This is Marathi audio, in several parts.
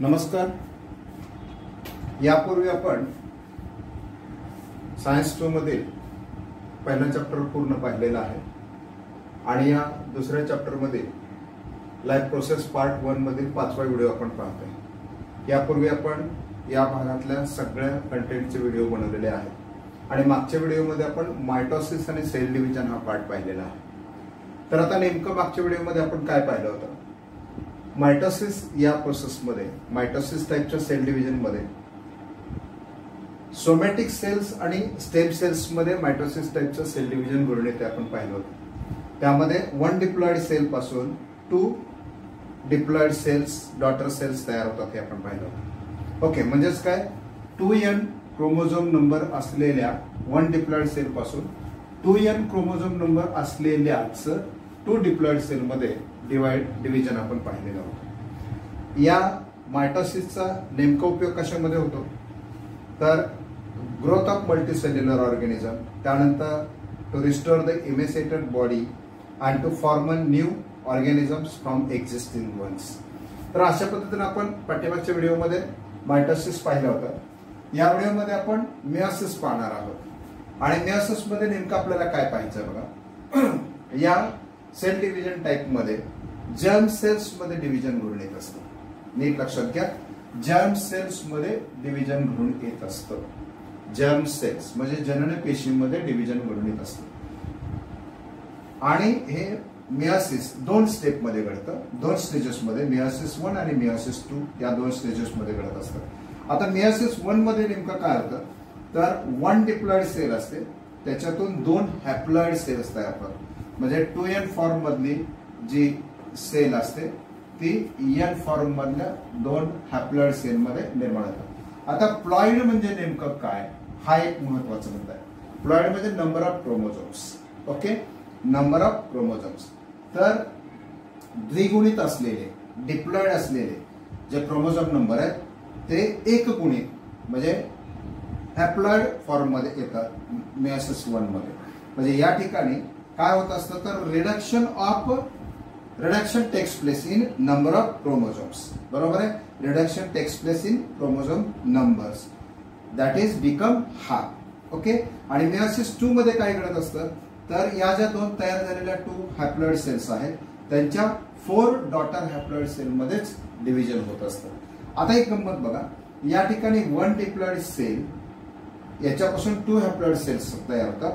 नमस्कार. यापूर्वी आपण सायन्स 2 मधील पहिला चॅप्टर पूर्ण पाहिलेला आहे आणि या दुसऱ्या चॅप्टर मध्ये लाईफ प्रोसेस पार्ट 1 मधील 5वा व्हिडिओ आपण पाहतोय. यापूर्वी आपण या भागातल्या सगळ्या कंटेंटचे व्हिडिओ बनवलेले आहेत आणि मागच्या व्हिडिओमध्ये आपण मायटोसिस आणि सेल डिव्हिजन हा पार्ट पाहिलेला आहे. तर आता नेमकं मागच्या व्हिडिओमध्ये आपण काय पाहिलं होतं? मायटोसिस या प्रोसेसमध्ये, मायटोसिस टाईपच्या सेल डिव्हिजन मध्ये सोमॅटिक सेल्स आणि स्टेम सेल्स मध्ये मायटोसिस टाईपचं सेल डिव्हिजन घडून येते आपण पाहिलं होतं. त्यामध्ये 1 डिप्लॉइड सेल पासून 2 डिप्लॉइड सेल्स, डॉटर सेल्स तयार होतात हे आपण पाहिलं होतं. ओके, म्हणजेच काय, 2n क्रोमोझोम नंबर असलेल्या 1 डिप्लॉइड सेल पासून 2n क्रोमोझोम नंबर असलेल्याच 2 डिप्लॉइड सेल मध्ये डिव्हिजन आपण पाहिलेलं होतं. या मायटोसिसचा नेमका उपयोग कशामध्ये होतो? तर ग्रोथ ऑफ मल्टीसेल्युलर ऑर्गॅनिझम, त्यानंतर to restore the emaciated body and to form a new organisms from existing ones. तर अशा पद्धतीने आपण पाठीमागच्या व्हिडिओमध्ये मायटोसिस पाहिलं होतं. या व्हिडिओमध्ये आपण मियोसिस पाहणार आहोत आणि मियोसिस मध्ये नेमकं आपल्याला काय पाहायचं बघा. या सेल डिव्हिजन टाइप मध्ये जर्म सेल्स मध्ये डिव्हिजन घडून येत असतं. नीट लक्षात घ्या, जर्म सेल्स मध्ये डिव्हिजन घडून येत असतं. जर्म सेल्स म्हणजे जनन पेशीमध्ये डिव्हिजन घडून येत असतं आणि हे मियोसिस 2 स्टेप मध्ये घडतं, 2 स्टेजेस मध्ये, मियोसिस 1 आणि मियोसिस 2 या 2 स्टेजेस मध्ये घडत असतं. आता मियोसिस 1 मध्ये नेमकं काय होतं? तर 1 डिप्लॉइड सेल असते, त्याच्यातून 2 हॅप्लॉइड सेल्स तयार होतात. म्हणजे 2n फॉर्म मधली जी सेल असते ती n फॉर्म मधल्या 2 हॅप्लॉइड सेल मध्ये निर्माण होतात. आता प्लॉइड म्हणजे नेमकं काय, हा एक महत्वाचा मुद्दा आहे. प्लॉइड म्हणजे number of chromosomes. Okay, number of chromosomes. तर द्विगुणित असलेले, डिप्लॉइड असलेले जे क्रोमोझोम नंबर आहेत ते एकगुणित म्हणजे हॅप्लॉइड फॉर्म मध्ये येतात मियोसिस 1 मध्ये. म्हणजे या ठिकाणी काय होत असतं तर reduction takes place in number of chromosomes. बरोबर आहे, reduction takes place in chromosome numbers, that is become half. Okay, आणि मियोसिस 2 मध्ये काय घडत असतं तर या ज्या 2 तयार झालेल्या 2 हॅप्लॉइड सेल्स आहेत त्यांच्या 4 डॉटर हॅप्लॉइड सेल मध्येच डिव्हिजन होत असतं. आता एक गंमत बघा, या ठिकाणी 1 डिप्लॉइड सेल याच्यापासून 2 हॅप्लॉइड सेल्स तयार होतात,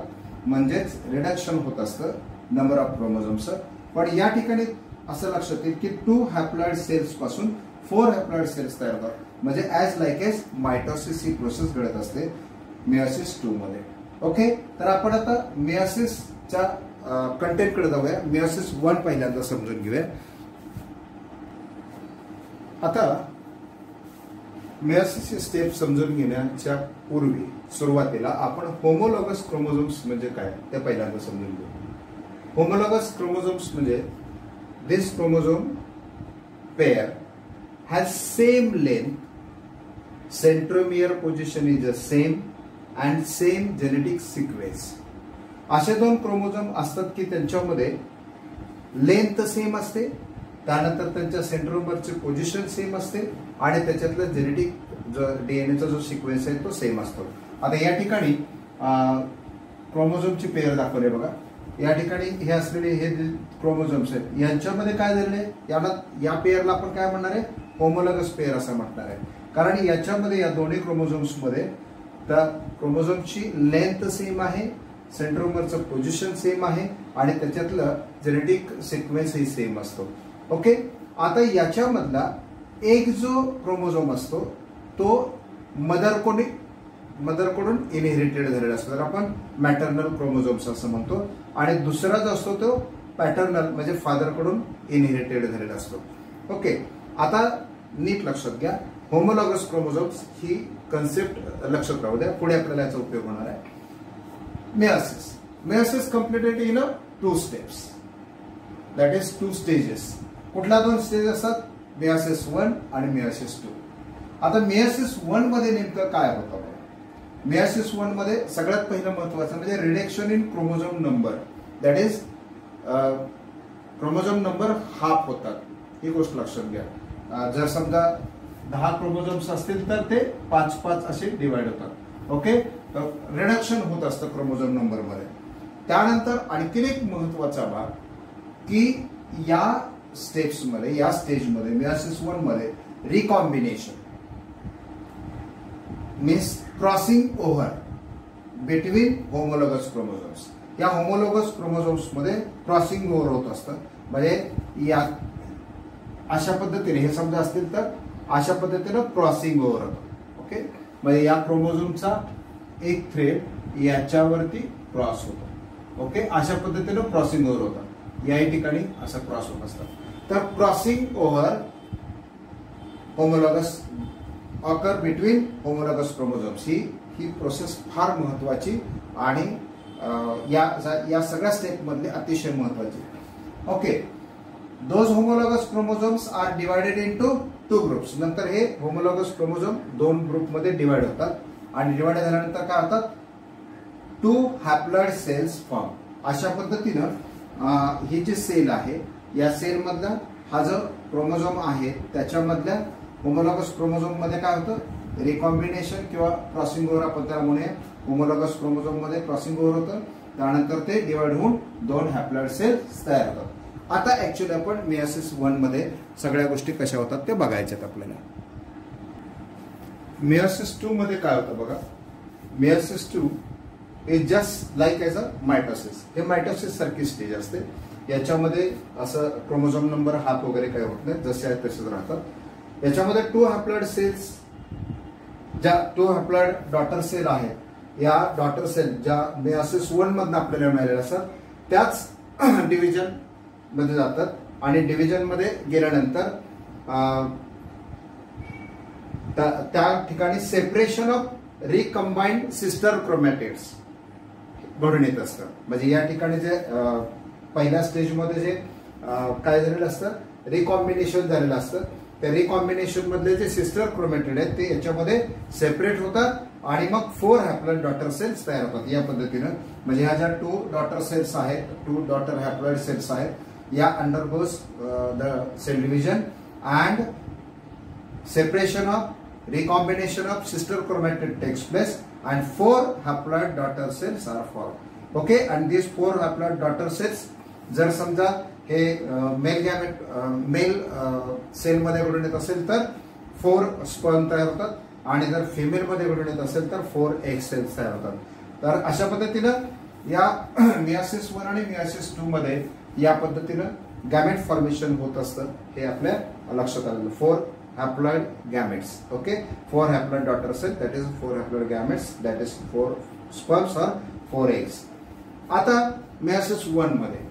म्हणजेच रिडक्शन होत असतं नंबर ऑफ क्रोमोझोम्सचं. पण या ठिकाणी असं लक्षात येईल की 2 हॅप्लॉइड सेल्स पासून 4 हॅप्लॉइड सेल्स तयार होतात. म्हणजे ऍज लाईक एज मायटोसिस ही प्रोसेस घडत असते मियोसिस 2 मध्ये. ओके, तर आपण आता मियोसिसच्या कंटेंट कडे जाऊया. मियोसिस 1 पहिल्यांदा समजून घेऊया. आता मियोसिसची स्टेप समजून घेण्याच्या पूर्वी सुरुवातीला आपण होमोलॉगस क्रोमोझोम्स म्हणजे काय ते पहिल्यांदा समजून घेऊ. होमोलॉगस क्रोमोझोम्स म्हणजे this chromosome pair has same length, centromere position is a same and same genetic sequence. असे 2 क्रोमोझोम असतात की त्यांच्यामध्ये लेंथ सेम असते, त्यानंतर त्यांच्या सेंट्रोमियरची पोझिशन सेम असते आणि त्याच्यातलं जेनेटिक डीएनएचा जो सिक्वेन्स आहे तो सेम असतो. आता या ठिकाणी क्रोमोझोमची पेअर दाखवली बघा. या ठिकाणी हे असलेले हे जे क्रोमोझोम्स आहेत यांच्यामध्ये काय झालेले, या पेअरला आपण काय म्हणणार आहे, होमोलॉगस पेअर असं म्हणणार आहे. कारण याच्यामध्ये या दोन्ही क्रोमोझोम्स मध्ये त्या क्रोमोझोमची लेंथ सेम आहे, सेंट्रोमियरचं पोझिशन सेम आहे आणि त्याच्यातलं जेनेटिक सिक्वेन्स ही सेम असतो. ओके, आता याच्यामधला एक जो क्रोमोझोम असतो तो मदरकडून इनहेरिटेड झालेला असतो, तर आपण मॅटर्नल क्रोमोझोम्स असं म्हणतो. आणि दुसरा जो असतो तो पॅटर्नल म्हणजे फादरकडून इनहेरिटेड झालेला असतो. ओके, आता नीट लक्षात घ्या, होमोलॉगस क्रोमोझोम्स ही कन्सेप्ट लक्षात राहू द्या, पुढे आपल्याला याचा उपयोग होणार आहे. Meiosis completed in 2 steps, that is 2 stages. कुठल्या 2 स्टेज असतात? मियोसिस 1 आणि मियोसिस 2. आता मियोसिस 1 मध्ये नेमकं काय होतं? मियोसिस 1 मध्ये सगळ्यात पहिलं महत्वाचं म्हणजे reduction in chromosome number, that is chromosome number half होतात. ही गोष्ट लक्षात घ्या. जर समजा 10 क्रोमोझोम्स असतील तर ते 5-5 असे डिवाइड होतात. ओके, रिडक्शन होत असतं क्रोमोझोम नंबर मध्ये. त्यानंतर आणखीन एक महत्वाचा भाग की या स्टेप्स मध्ये, या स्टेज मध्ये, मेयोसिस 1 मध्ये recombination means crossing over between homologous chromosomes. या होमोलॉगस क्रोमोझोम्स मध्ये क्रॉसिंग ओव्हर होत असतं. म्हणजे या अशा पद्धतीने हे समजा असतील तर अशा पद्धतीने क्रॉसिंग ओव्हर होतं. ओके, म्हणजे या क्रोमोझोमचा एक थ्रेड याच्यावरती क्रॉस होतो. ओके, अशा पद्धतीने क्रॉसिंग ओव्हर होतं. याही ठिकाणी असं क्रॉस होत असतं. तर crossing over homologous occur between homologous chromosomes ही प्रोसेस फार महत्वाची आणि या सगळ्या स्टेप मधले अतिशय महत्वाची. Okay, those homologous chromosomes are divided into 2 groups. नंतर हे होमोलॉगस क्रोमोझोम 2 ग्रुप मध्ये डिवाइड होतात आणि डिवाइड झाल्यानंतर काय होतात, 2 हॅप्लॉइड सेल्स फॉर्म. अशा पद्धतीनं ही जी सेल आहे या सेल मधला हा जो क्रोमोझोम आहे त्याच्यामधल्या होमोलॉगस क्रोमोझोम मध्ये काय होतं, रिकॉम्बिनेशन किंवा क्रॉसिंग ओव्हर आपण त्याला म्हणूया. होमोलॉगस क्रोमोझोम मध्ये क्रॉसिंग ओव्हर होतं, त्यानंतर ते डिवाइड होऊन 2 हॅप्लॉइड सेल्स तयार होतात. आता ऍक्च्युअली आपण मेयोसिस 1 मध्ये सगळ्या गोष्टी कशा होतात ते बघायच्यात आपल्याला. मेयोसिस 2 मध्ये काय होतं बघा. Meiosis 2 is just like as a mitosis. हे मायटोसिस सारखी स्टेज असते. याच्यामध्ये असं क्रोमोझोम नंबर हाफ वगैरे काही होत नाही, जसे आहेत तसेच राहतात. याच्यामध्ये 2 हॅप्लॉइड सेल्स, ज्या 2 हॅप्लॉइड डॉटर सेल आहेत, या डॉटर सेल ज्या मेयोसिस 1 मधून आपल्याला मिळालेल्या असतात त्याच डिव्हिजन मध्ये जातात आणि डिव्हिजन मध्ये गेल्यानंतर त्या ठिकाणी सेपरेशन ऑफ रिकंबाइंड सिस्टर क्रोमॅटिड्स घडून येत असतं. म्हणजे या ठिकाणी जे पहिल्या स्टेजमध्ये जे काय झालेलं असतं, रिकॉम्बिनेशन झालेलं असतं. त्या रिकॉम्बिनेशन मधले जे सिस्टर क्रोमॅटिड आहेत ते याच्यामध्ये सेपरेट होतात आणि मग 4 हॅप्लॉइड डॉटर सेल्स तयार होतात. या पद्धतीनं म्हणजे ह्या ज्या 2 डॉटर सेल्स आहेत, 2 डॉटर हॅप्लॉइड सेल्स आहेत, या undergoes the cell division and separation of recombination of sister chromatid takes place and 4 haploid daughter cells are form. Okay, and this 4 haploid daughter cells जर समजा हे मेल गॅमेट मेल सेल मध्ये घडून येत असेल तर 4 स्पर्म तयार होतात आणि जर फिमेल मध्ये घडून येत असेल तर 4 एग सेल्स तयार होतात. तर अशा पद्धतीनं या मेयोसिस 1 आणि मेयोसिस 2 मध्ये या पद्धतीनं गॅमेट फॉर्मेशन होत असतं. हे आपल्या लक्षात आलं. 4 haploid gametes. Okay, 4 haploid daughter cell, that is 4 haploid gametes, that is 4 sperms और 4 एग्स. आता मेयोसिस 1 मध्ये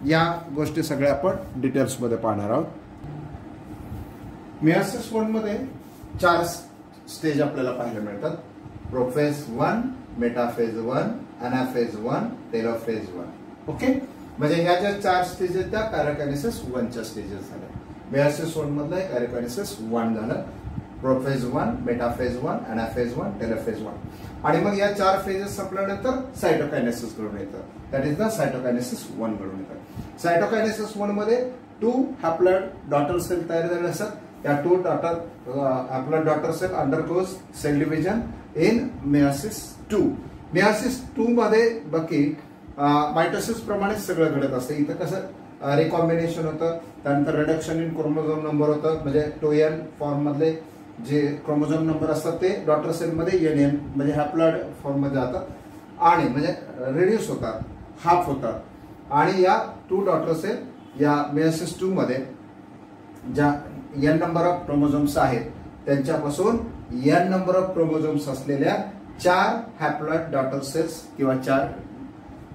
या गोष्टी सगळ्या आपण डिटेल्स मध्ये पाहणार आहोत. मेयोसिस 1 मध्ये 4 स्टेज आपल्याला पाहायला मिळतात. Prophase 1, metaphase 1, अनाफेज 1, telophase 1. ओके, म्हणजे ह्या ज्या 4 स्टेज आहेत त्या पॅराकायनेसिस 1 च्या स्टेजेस झाल्या. मेयोसिस 1 मधला पॅराकायनेसिस 1 झालं, प्रोफेज 1, मेटाफेज 1, अनाफेज 1, टेलोफेज 1. आणि मग या 4 फेजेस संपल्यानंतर सायटोकायनेसिस घडून येतं. दॅट इज द सायटोकायनेसिस 1 घडून येतं. सायटोकायनेसिस 1 मध्ये 2 हॅप्लॉइड डॉटर सेल तयार झाले असतात. या 2 haploid daughter cell undergoes cell division in meiosis 2. Meiosis 2 मध्ये बाकी मायटोसिस प्रमाणेच सगळं घडत असतं. इथं कसं रिकॉम्बिनेशन होतं, त्यानंतर रिडक्शन इन क्रोमोझोम नंबर होतं. म्हणजे 2n फॉर्म मधले जे क्रोमोझोम नंबर असतात ते डॉटर सेल मध्ये NN म्हणजे हॅप्लॉइड फॉर्म मध्ये जातात आणि म्हणजे रिड्यूस होतात, हाफ होतात. आणि या 2 डॉटर सेल या मेयोसिस 2 मध्ये ज्या n नंबर ऑफ क्रोमोझोम्स आहेत त्यांच्यापासून n नंबर ऑफ क्रोमोझोम्स असलेल्या 4 हॅप्लॉइड डॉटर सेल्स किंवा 4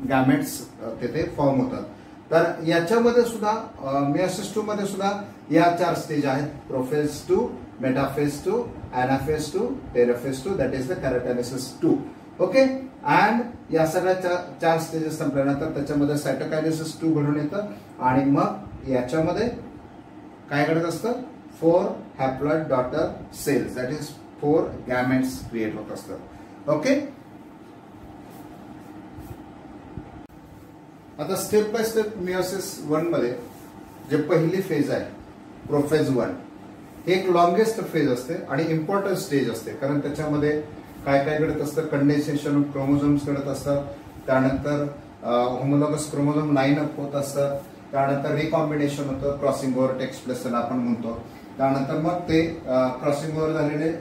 गॅमेट्स तिथे फॉर्म होतात. तर याच्यामध्ये सुद्धा मेयोसिस 2 मध्ये सुद्धा या 4 स्टेज आहेत. Prophase 2, metaphase 2, anaphase 2, telophase 2, that is the karyokinesis 2. Okay, and या सगळ्या 4 स्टेजेस संपल्यानंतर त्याच्यामध्ये सायटोकायनेसिस 2 घडून येतं आणि मग याच्यामध्ये काय घडत असतं, 4 haploid daughter cells that is 4 gametes create होत असतात. ओके, आता स्टेप बाय स्टेप मेयोसिस 1 मध्ये जे पहिली फेज आहे प्रोफेज 1, हे एक लॉंगेस्ट फेज असते आणि इम्पॉर्टंट स्टेज असते, कारण त्याच्यामध्ये काय काय घडत असतं, कंडेन्सेशन ऑफ क्रोमोझोम्स घडत असतात, त्यानंतर होमोलॉगस क्रोमोझोम लाईन अप होत असतात, त्यानंतर रिकॉम्बिनेशन होतं, क्रॉसिंग ओव्हर टेक्स प्लेस त्याला आपण म्हणतो. त्यानंतर मग ते क्रॉसिंग ओव्हर झालेले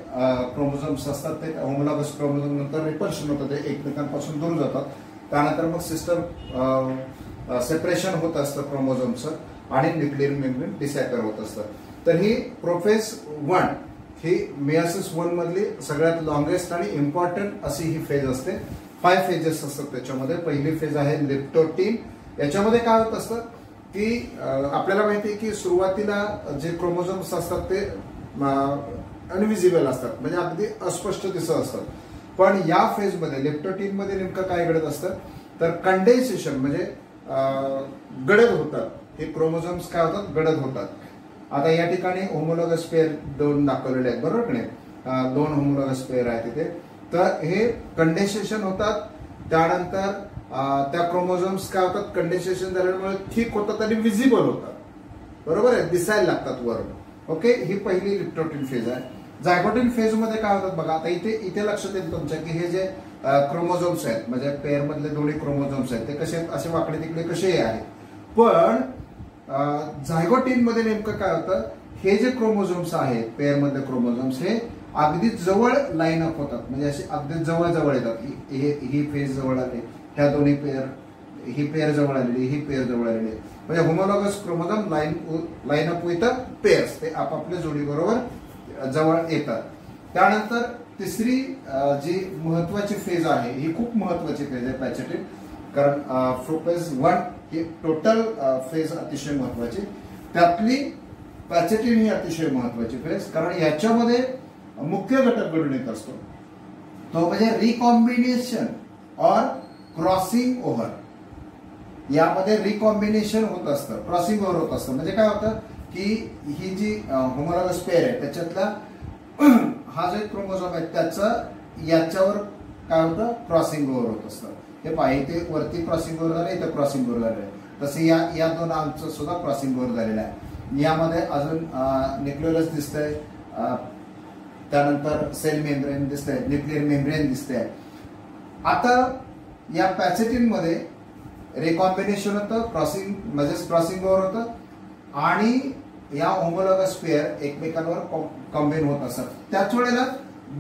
क्रोमोझोम्स असतात ते होमोलॉगस क्रोमोझोम नंतर रिपल्शन होतं, ते एकमेकांपासून दूर जातात. त्यानंतर मग सिस्टर सेपरेशन होत असतं क्रोमोझोमचं आणि न्यूक्लियर मेम्ब्रेन डिसॅकर होत असतं. तर ही प्रोफेज 1 ही मेयोसिस 1 मधली सगळ्यात लॉंगेस्ट आणि इम्पॉर्टंट अशी ही फेज असते. 5 फेजेस असतात त्याच्यामध्ये. पहिली फेज आहे लिप्टोटीन. याच्यामध्ये काय होत असतं की आपल्याला माहिती आहे की सुरुवातीला जे क्रोमोझोम्स असतात ते अनविजिबल असतात, म्हणजे अगदी अस्पष्ट दिसत असतात. पण या फेजमध्ये लेप्टोटीन मध्ये नेमकं काय घडत असतं तर कंडेन्सेशन म्हणजे गडद होतात. हे क्रोमोझोम्स काय होतात, गडद होतात. आता या ठिकाणी होमोलॉगस पेअर 2 दाखवलेले आहेत, बरोबर की नाही, 2 होमोलॉगस पेअर आहेत तिथे. तर हे कंडेन्सेशन होतात. त्यानंतर त्या क्रोमोझोम्स काय होतात, कंडेन्सेशन झाल्यामुळे थिक होतात आणि विजिबल होतात, बरोबर आहे, दिसायला लागतात वरून. ओके, ही पहिली लिप्टोटीन फेज आहे. झायगोटीन फेज मध्ये काय होतात बघा, आता इथे लक्षात येईल तुमच्या की हे जे क्रोमोझोम्स आहेत म्हणजे पेअर मधले दोन्ही क्रोमोझोम्स आहेत ते कसे असे वाकडे तिकडे कसेही आहेत. पण झायगोटीन मध्ये नेमकं काय होतं, हे जे क्रोमोझोम्स आहेत पेअर मधले क्रोमोझोम्स हे अगदी जवळ लाईन अप होतात, म्हणजे असे अगदी जवळ जवळ येतात. ही फेज जवळ आली, ह्या दोन्ही पेअर, ही पेअर जवळ आलेली, ही पेअर जवळ आलेली, म्हणजे homologous chromosome line up with pairs, ते आपापल्या जोडी बरोबर जवळ येतात. त्यानंतर तिसरी जी महत्वाची फेज आहे, ही खूप महत्वाची फेज आहे पॅचेटिन, कारण प्रोफेज 1 ही टोटल फेज अतिशय महत्वाची, त्यातली पॅचेटिन ही अतिशय महत्वाची फेज, कारण याच्यामध्ये मुख्य घटक घडून येत असतो तो म्हणजे रिकॉम्बिनेशन और क्रॉसिंग ओव्हर. यामध्ये रिकॉम्बिनेशन होत असतं, क्रॉसिंग ओव्हर होत असतं. म्हणजे काय होतं की ही जी होमोलॉगस पेअर आहे त्याच्यातला हा जो क्रोमोझोम आहे त्याचं याच्यावर काय होतं, क्रॉसिंग ओव्हर होत असतं. हे पहा, इथे वरती क्रॉसिंग ओव्हर झालं, इथे क्रॉसिंग ओव्हर झालं आहे. तसं या दोन आमचं सुद्धा क्रॉसिंग ओव्हर झालेलं आहे. यामध्ये अजून न्यूक्लियस दिसतंय, त्यानंतर सेल मेम्ब्रेन दिसतंय, न्यूक्लियर मेम्ब्रेन दिसतंय. आता या पॅचेटिन मध्ये रिकॉम्बिनेशन होतं, क्रॉसिंग म्हणजे क्रॉसिंग ओव्हर होतं आणि या होमोलॉगस पेअर एकमेकांवर कॉम्बाईन होत असतात. त्याच वेळेला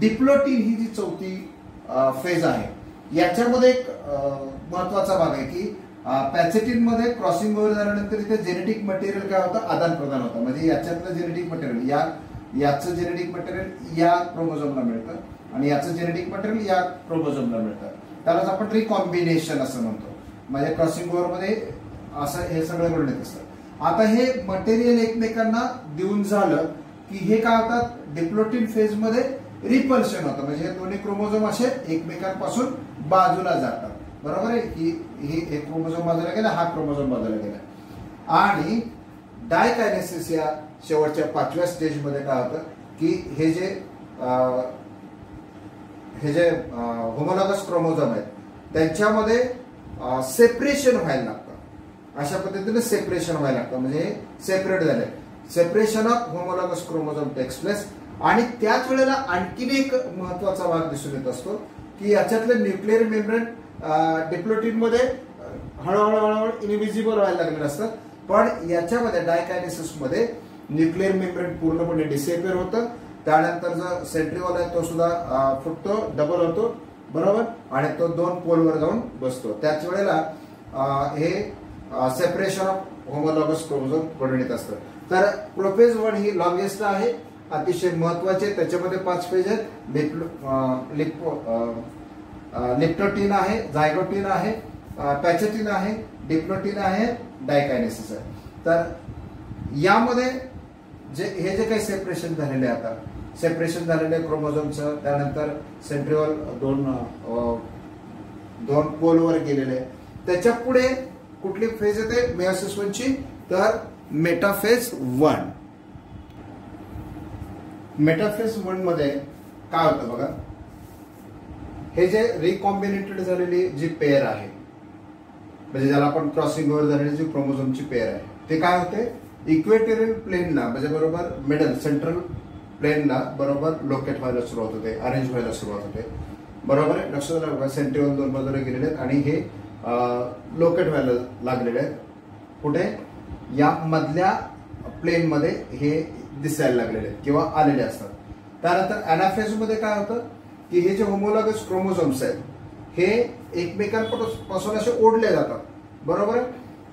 डिप्लोटीन ही जी चौथी फेज आहे याच्यामध्ये एक महत्वाचा भाग आहे की पॅचेटिन मध्ये क्रॉसिंग ओव्हर झाल्यानंतर इथे जेनेटिक मटेरियल काय होतं, आदान प्रदान होतं. म्हणजे याच्यातलं जेनेटिक मटेरियल याचं जेनेटिक मटेरियल या क्रोमोझोमला मिळतं आणि याचं जेनेटिक मटेरियल या क्रोमोझोमला मिळतं. त्यालाच आपण रिकॉम्बिनेशन असं म्हणतो. म्हणजे क्रॉसिंग ओव्हर मध्ये असं हे सगळं घडून येत असतं. आता हे मटेरियल एकमेकांना देऊन झालं की हे काय होतात, डिप्लोटीन फेज मध्ये रिपल्शन होतं, म्हणजे हे दोन्ही क्रोमोझोम असे एकमेकांपासून बाजूला जातात, बरोबर आहे. ही एक क्रोमोझोम बाजूला गेला, हा क्रोमोझोम बाजूला गेला. आणि डायकायनेसिस या शेवटच्या 5व्या स्टेज मध्ये काय होतं की हे जे होमोलॉगस क्रोमोझोम आहेत त्यांच्यामध्ये सेपरेशन व्हायला लागतं. अशा पद्धतीने सेपरेशन व्हायला लागतं, म्हणजे सेपरेट झाले. Separation of homologous chromosome takes place. आणि त्याच वेळेला आणखीन एक महत्वाचा भाग दिसून येत असतो की याच्यातले न्यूक्लियर मेम्ब्रेन डिप्लोटीन मध्ये हळूहळू इनविजिबल व्हायला लागलेले असतात. पण याच्यामध्ये डायकायनेसिस मध्ये न्यूक्लियर मेम्ब्रेन पूर्णपणे डिसेपियर होतं. त्यानंतर जो सेंट्रिओल आहे तो सुद्धा फुटतो, डबल होतो, बरोबर, आणि तो 2 पोलवर जाऊन बसतो. त्याच वेळेला हे सेपरेशन ऑफ होमोलॉगस क्रोमोझोम घडून येत असतं. तर प्रोफेज 1 ही लॉंगेस्ट आहे, अतिशय महत्वाचे. त्याच्यामध्ये 5 फेज आहेत. लिप्टोटीन आहे, झायगोटीन आहे, पॅचेटिन आहे, डिप्लोटीन आहे, डायकायनेसिस आहे. तर यामध्ये हे जे काही सेपरेशन झालेले आहे, आता सेपरेशन झालेले क्रोमोझोमचं, त्यानंतर सेंट्रिओल 2 पोलवर गेलेले, त्याच्या पुढे कुठली फेज येते मेयोसिस 1 ची, तर मेटाफेज 1. मेटाफेज 1 मध्ये काय होतं बघा, हे जे रिकॉम्बिनेटेड झालेली जी पेअर आहे, म्हणजे ज्याला आपण क्रॉसिंग ओव्हर झालेली जी क्रोमोझोमची पेअर आहे, ते काय होते, इक्वेटोरियल प्लेनला म्हणजे बरोबर मिडल सेंट्रल प्लेनला बरोबर लोकेट व्हायला सुरुवात होते, अरेंज व्हायला सुरुवात होते. बरोबर आहे, लक्षात आलं. सेंट्रिओल दोन बाजूला गेलेले आहेत आणि हे लोकेट व्हायला लागलेले आहेत. कुठे? या मधल्या प्लेन मध्ये हे दिसायला लागलेले आहेत किंवा आलेले असतात. त्यानंतर अनाफेज मध्ये काय होतं की हे जे होमोलॉगस क्रोमोझोम्स आहेत हे एकमेकांपासून असे ओढले जातात. बरोबर आहे,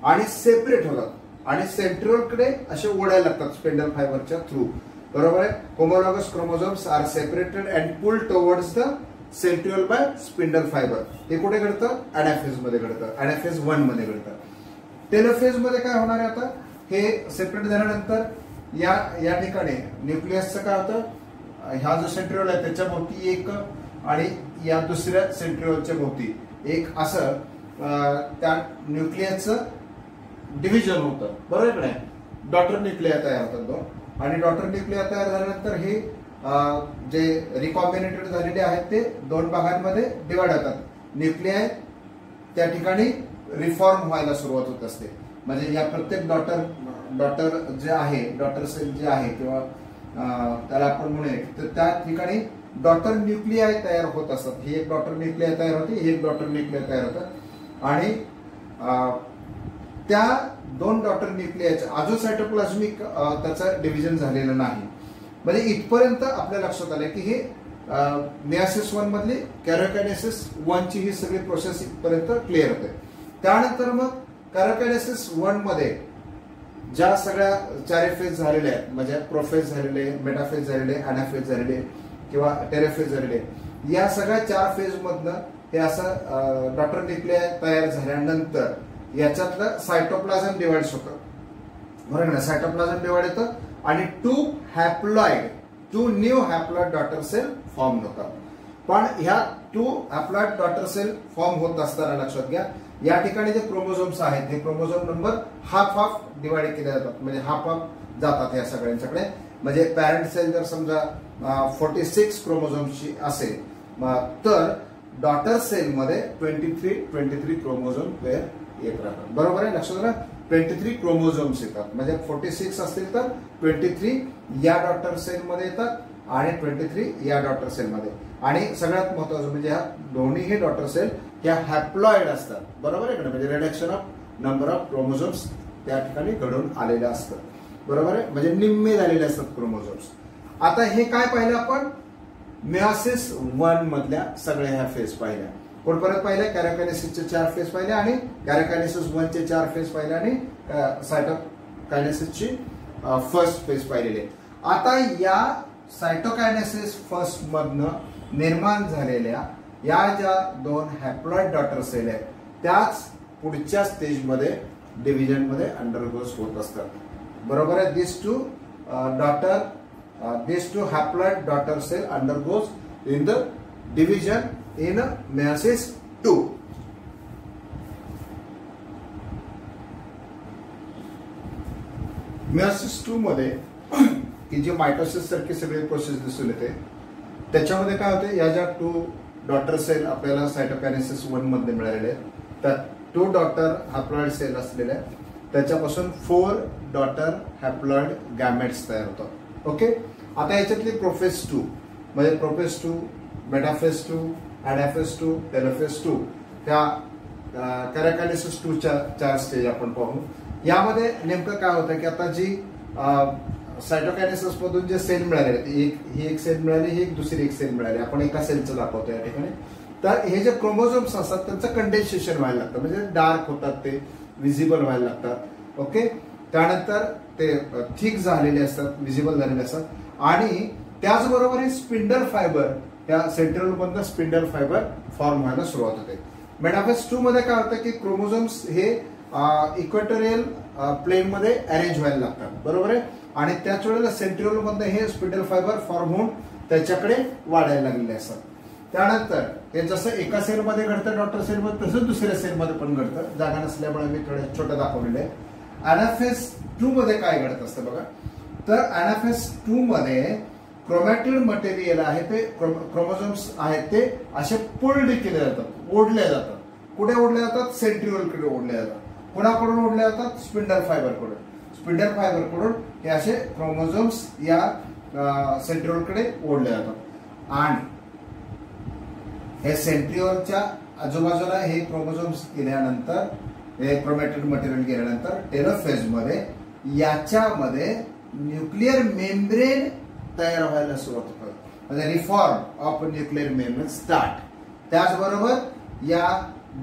आणि सेपरेट होतात आणि सेंट्रिओलकडे असे ओढायला लागतात स्पिंडल फायबरच्या थ्रू. बरोबर आहे. Homologous chromosomes are separated and pulled towards the centriole by spindle fibre. हे कुठे घडतं? अनाफेज मध्ये घडतं, अनाफेज 1 मध्ये घडतं. टेलोफेज मध्ये काय होणार आहे? आता हे सेपरेट झाल्यानंतर या ठिकाणी न्यूक्लियसचं काय होतं? हा जो सेंट्रिओल आहे त्याच्या भोवती एक आणि या दुसऱ्या सेंट्रिओलच्या भोवती एक असं त्या न्यूक्लियसचं डिव्हिजन होतं. बरोबर आहे. डॉटर न्यूक्लिया तयार होतात दोन, आणि डॉटर न्यूक्लिया तयार झाल्यानंतर हे जे रिकॉम्बिनेटेड झालेले आहेत ते दोन भागांमध्ये डिवाइड होतात. न्यूक्लिया त्या ठिकाणी रिफॉर्म व्हायला सुरुवात होत असते. म्हणजे या प्रत्येक डॉटर जे आहे, डॉटर सेल जे आहे किंवा त्याला आपण म्हणूया तर त्या ठिकाणी डॉटर न्यूक्लिया तयार होत असतात. ही एक डॉटर न्यूक्लिया तयार होते, ही एक डॉटर न्यूक्लिया तयार होतात आणि त्या दोन डॉटर न्यूक्लियाचे अजून सायटोप्लाझ्मिक त्याचं डिव्हिजन झालेलं नाही. म्हणजे इथपर्यंत आपल्या लक्षात आलं की हे मेयोसिस 1 मधली कॅरियोकायनेसिस 1 ची ही सगळी प्रोसेस इथपर्यंत क्लिअर होते. त्यानंतर मग कॅरियोकायनेसिस 1 मध्ये ज्या सगळ्या चारी फेज झालेल्या आहेत, म्हणजे प्रोफेज झालेले, मेटाफेज झालेले, अनाफेज झालेले किंवा टेलोफेज झालेले, या सगळ्या 4 फेज मधनं हे असं डॉटर न्यूक्लिया तयार झाल्यानंतर याच्यातलं सायटोप्लाझम डिवाइड्स होतं. बरोबर ना? सायटोप्लाझम डिवाइड होतं आणि two new haploid daughter cell form होतात. पण ह्या 2 हॅप्लॉइड डॉटर सेल फॉर्म होत असताना लक्षात घ्या या ठिकाणी जे क्रोमोझोम्स आहेत हे क्रोमोझोम नंबर हाफ डिवाइड केले जातात, म्हणजे हाफ जातात या सगळ्यांच्याकडे. म्हणजे पॅरेंट सेल जर समजा 46 क्रोमोझोम्सची असेल तर डॉटर सेल मध्ये 23 क्रोमोझोम पेअर येत राहतात. बरोबर आहे, लक्षात घ्या. 23 क्रोमोझोम्स येतात, म्हणजे 46 असतील तर 23 या डॉटर सेल मध्ये येतात आणि 23 या डॉटर सेल मध्ये. आणि सगळ्यात महत्वाचं म्हणजे ह्या दोन्ही डॉटर सेल ह्या हॅप्लॉइड असतात. बरोबर आहे, म्हणजे reduction of number of chromosomes त्या ठिकाणी घडून आलेलं असतं. बरोबर आहे, म्हणजे निम्मे झालेले असतात क्रोमोझोम्स. आता हे काय पाहिलं आपण? मेयोसिस 1 मधल्या सगळ्या ह्या फेज पाहिल्या. परत पाहिल्या कॅरियोकायनेसिसचे 4 फेज पाहिले आणि कॅरियोकायनेसिस 1 चे 4 फेज पाहिले आणि सायटोकायनेसिसची फर्स्ट फेज पाहिलेली. आता या सायटोकायनेसिस फर्स्ट मधनं निर्माण झालेल्या या ज्या 2 हॅप्लॉइड डॉटर सेल आहेत त्याच पुढच्या स्टेज मध्ये डिव्हिजन मध्ये अंडरगोज होत असतात. बरोबर आहे. these two haploid daughter cell undergoes in the division in meiosis 2. meiosis 2 मध्ये की जे मायटोसिस सारखी सगळी प्रोसेस दिसून येते त्याच्यामध्ये काय होते? या ज्या 2 डॉटर सेल आपल्याला सायटोकायनेसिस 1 मध्ये मिळालेले आहेत त्या 2 डॉटर हॅप्लॉइड सेल असलेल्या त्याच्यापासून 4 डॉटर हॅप्लॉइड गॅमेट्स तयार होतात. ओके. आता याच्यातली प्रोफेज 2 म्हणजे प्रोफेज 2, मेटाफेज 2, अनाफेज 2, टेलोफेज 2 त्या कॅरियोकायनेसिस 2 च्या 4 स्टेज आपण पाहू. यामध्ये नेमकं काय होतं की आता जी सायटोकायनेसिस मधून जे सेल मिळाले, ही एक सेल मिळाली, ही एक दुसरी एक सेल मिळाली. आपण एका सेलचं दाखवतो या ठिकाणी. तर हे जे क्रोमोझोम्स असतात त्यांचं कंडेन्सेशन व्हायला लागतं, म्हणजे डार्क होतात, ते विजिबल व्हायला लागतात. ओके. त्यानंतर ते थिक झालेले असतात, विजिबल झालेले असतात आणि त्याचबरोबर हे स्पिंडल फायबर त्या सेंट्रल मधनं स्पिंडल फायबर फॉर्म व्हायला सुरुवात होते. मेटाफेज 2 मध्ये काय होतं की क्रोमोझोम्स हे इक्वेटोरियल प्लेन मध्ये अरेंज व्हायला लागतात. बरोबर आहे. आणि त्याच वेळेला सेंट्रिओल मधनं हे स्पिंडल फायबर फॉर्म होऊन त्याच्याकडे वाढायला लागलेले असतात. त्यानंतर ते जसं एका सेलमध्ये घडतं डॉटर सेलमध्ये तसंच दुसऱ्या सेलमध्ये पण घडतं. जागा नसल्यामुळे मी थोडं छोटं दाखवलेलं आहे. अनाफेज 2 मध्ये काय घडत असतं बघा. तर अनाफेज 2 मध्ये क्रोमॅटिड मटेरियल आहे ते क्रोमोझोम्स आहेत ते असे पुल्ड केले जातात, ओढले जातात. कुठे ओढले जातात? सेंट्रिओलकडे ओढले जातात. कोणाकडून ओढले जातात? स्पिंडल फायबर कडून. स्पिंडल फायबर कडून हे असे क्रोमोझोम्स या सेंट्रिओल कडे ओढले जातात आणि हे सेंट्रिओलच्या आजूबाजूला हे क्रोमोझोम्स गेल्यानंतर हे क्रोमॅटिड मटेरियल गेल्यानंतर टेलोफेज मध्ये याच्यामध्ये न्यूक्लिअर मेम्ब्रेन तयार व्हायला सुरुवात होते, म्हणजे reform of nuclear membrane start. त्याचबरोबर या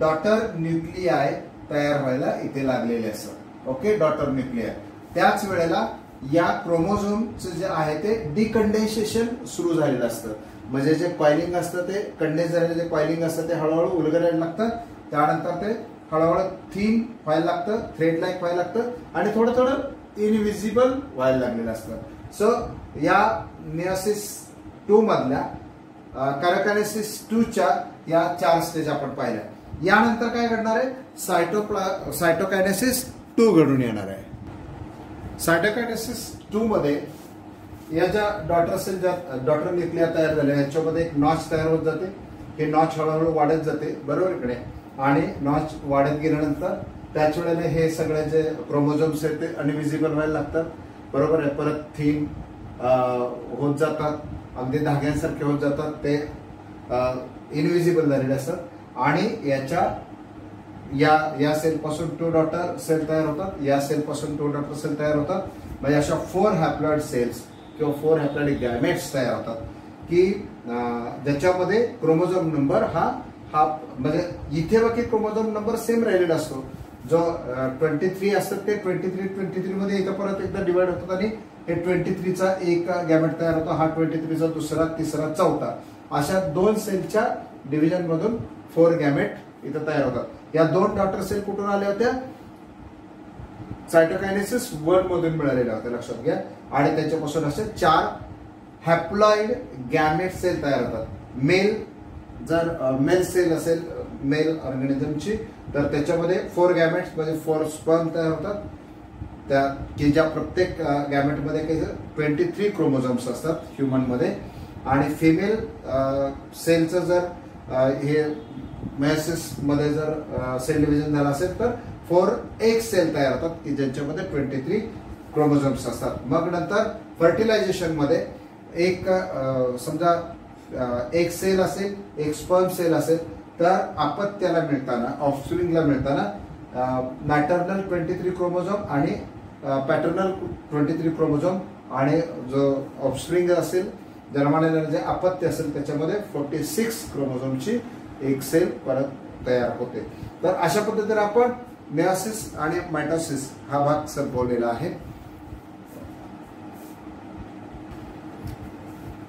डॉटर न्यूक्लिआय तयार व्हायला इथे लागलेले असतात. Okay, daughter nuclei. त्याच वेळेला या क्रोमोझोमचं जे आहे ते डिकंडेन्सेशन सुरू झालेलं असतं, म्हणजे जे कॉइलिंग असतं ते कंडेन्स झालेलं जे कॉइलिंग असतं ते हळूहळू उलगडायला लागतं. त्यानंतर ते हळूहळू थिन व्हायला लागतं, थ्रेड लाईक व्हायला लागतं आणि थोडं थोडं इनविजिबल व्हायला लागलेलं असतं. सो या मियोसिस 2 मधल्या कॅरोकायनेसिस 2 च्या या 4 स्टेज आपण पाहिल्या. यानंतर काय घडणार आहे, सायटोकायनेसिस 2 घडून येणार आहे. सायटोकायनेसिस 2 मध्ये या ज्या डॉटर सेल ज्या डॉटर न्यूक्लिया तयार झाल्या ह्याच्यामध्ये एक नॉच तयार होत जाते. हे नॉच हळूहळू वाढत जाते बरोबर इकडे, आणि नॉच वाढत गेल्यानंतर त्याच वेळेला हे सगळे जे क्रोमोझोम्स आहेत ते अनविजिबल व्हायला लागतात बरोबर आहे. परत थिन होत जातात, अगदी धाग्यांसारखे होत जातात, ते इनविजिबल झालेले असतात आणि याच्या या सेल पासून 2 डॉटर सेल तयार होतात, या सेल पासून 2 डॉटर सेल तयार होतात. म्हणजे अशा 4 हॅप्लॉइड सेल्स किंवा 4 हॅप्लॉइड गॅमेट्स तयार होतात की ज्याच्यामध्ये क्रोमोझोम नंबर हा म्हणजे इथे बाकी क्रोमोझोम नंबर सेम राहिलेला असतो. जो 23 असतात ते 23 मध्ये एका परत एकदा डिवाइड होतात आणि हे 23 चा एक गॅमेट तयार होतो, हा 23 चा दुसरा, तिसरा, चौथा, अशा 2 सेलच्या डिव्हिजन मधून 4 गॅमेट इथं तयार होतात. या 2 डॉटर सेल कुठून आल्या होत्या, सायटोकायनेसिस 1 मधून मिळालेल्या होत्या, लक्षात घ्या. आणि त्याच्यापासून असे 4 हॅप्लॉइड गॅमेट सेल तयार होतात. जर मेल सेल असेल मेल ऑर्गॅनिझमची तर त्याच्यामध्ये 4 गॅमेट्स म्हणजे 4 स्पर्म तयार होतात, त्या की ज्या प्रत्येक गॅमेटमध्ये काही 23 क्रोमोझोम्स असतात ह्युमन मध्ये. आणि फिमेल सेलचं जर हे मेयोसिस मध्ये जर सेल डिव्हिजन झालं असेल तर 4 एक सेल तयार होतात की ज्यांच्यामध्ये 23 क्रोमोझोम्स असतात. मग नंतर फर्टिलायझेशन मध्ये एक समजा एक सेल असेल, एक स्पर्म सेल असेल, तर अपत्याला मिळताना ऑफस्प्रिंगला मिळताना मॅटर्नल 23 क्रोमोझोम आणि पॅटर्नल 23 क्रोमोझोम आणि जो ऑफस्प्रिंग असेल जन्माला जे अपत्य असेल त्याच्यामध्ये 46 क्रोमोझोमची एक सेल परत तयार होते. तर अशा पद्धतीने आपण मियोसिस आणि मायटोसिस हा भाग संपवलेला आहे.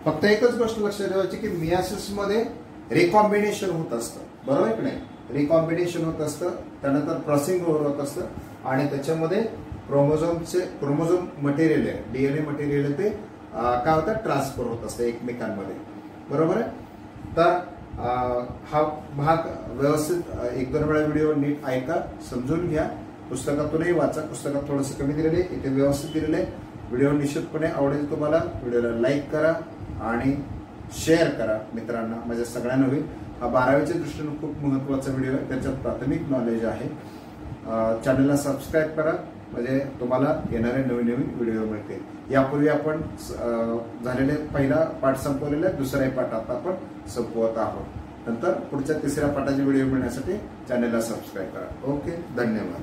फक्त एकच गोष्ट लक्षात ठेवायची की मियोसिस मध्ये रिकॉम्बिनेशन होत असतं बरोबर की नाही, रिकॉम्बिनेशन होत असतं, त्यानंतर क्रॉसिंग होत असतं आणि त्याच्यामध्ये क्रोमोझोम मटेरियल आहे, डीएनए मटेरियल आहे ते काय होतं ट्रान्सफर होत असतं एकमेकांमध्ये बरोबर आहे. तर हा भाग व्यवस्थित 1-2 वेळा व्हिडिओ नीट ऐका, समजून घ्या, पुस्तकातूनही वाचा. पुस्तकात थोडंसं कमी दिलेले, इथे व्यवस्थित दिलेले. व्हिडिओ निश्चितपणे आवडेल तुम्हाला. व्हिडिओला लाईक करा आणि शेअर करा मित्रांना, म्हणजे सगळ्यांना होईल. हा 12वीच्या दृष्टीने खूप महत्त्वाचा व्हिडिओ आहे, त्याच्यात प्राथमिक नॉलेज आहे. चॅनलला सबस्क्राईब करा म्हणजे तुम्हाला येणारे नवीन व्हिडिओ मिळतील. यापूर्वी आपण झालेले पहिला पाठ संपवलेला, दुसराही पाठ आता आपण संपवत आहोत. नंतर पुढच्या 3ऱ्या पाठाचे व्हिडिओ मिळण्यासाठी चॅनलला सबस्क्राईब करा. ओके, धन्यवाद.